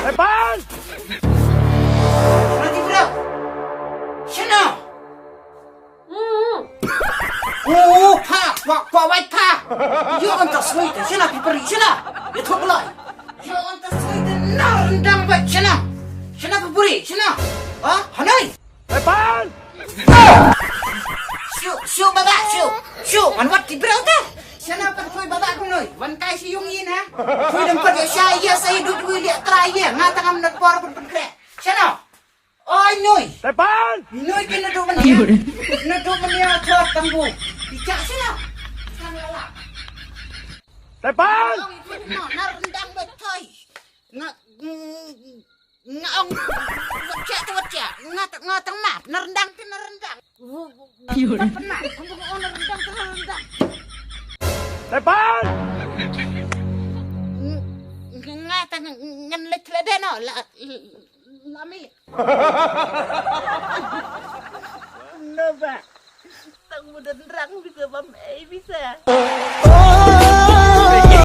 Tepan! Nanti bro. Sana. Pa, kwa wait pa. Yo anta swite, sana piperi, sana. Itu belai. Yo anta swite, narendang wait, sana. Sana piperi, sana. Ah, hanai. Tepan! Siu baba, siu. Man wat ti bro ta. Sana pat koi baba ku noi. Wan kai si yung yin ha. Koi dam pat ya saya duduk lihat terakhir ngatang am por pun kre. Sana. Oi noi. Tepan! Noi ke nado mania. Nado mania thot tanggu. Bijak sana. Sana la. Tepan! Ong itu narendang bet thoi. Ngong cek ngatang map nerendang ke nerendang. Pernah nerendang ke nerendang. Tepan! Ngata ngelet ledeno lami. Nova. Tang mudan rang bisa bam bisa.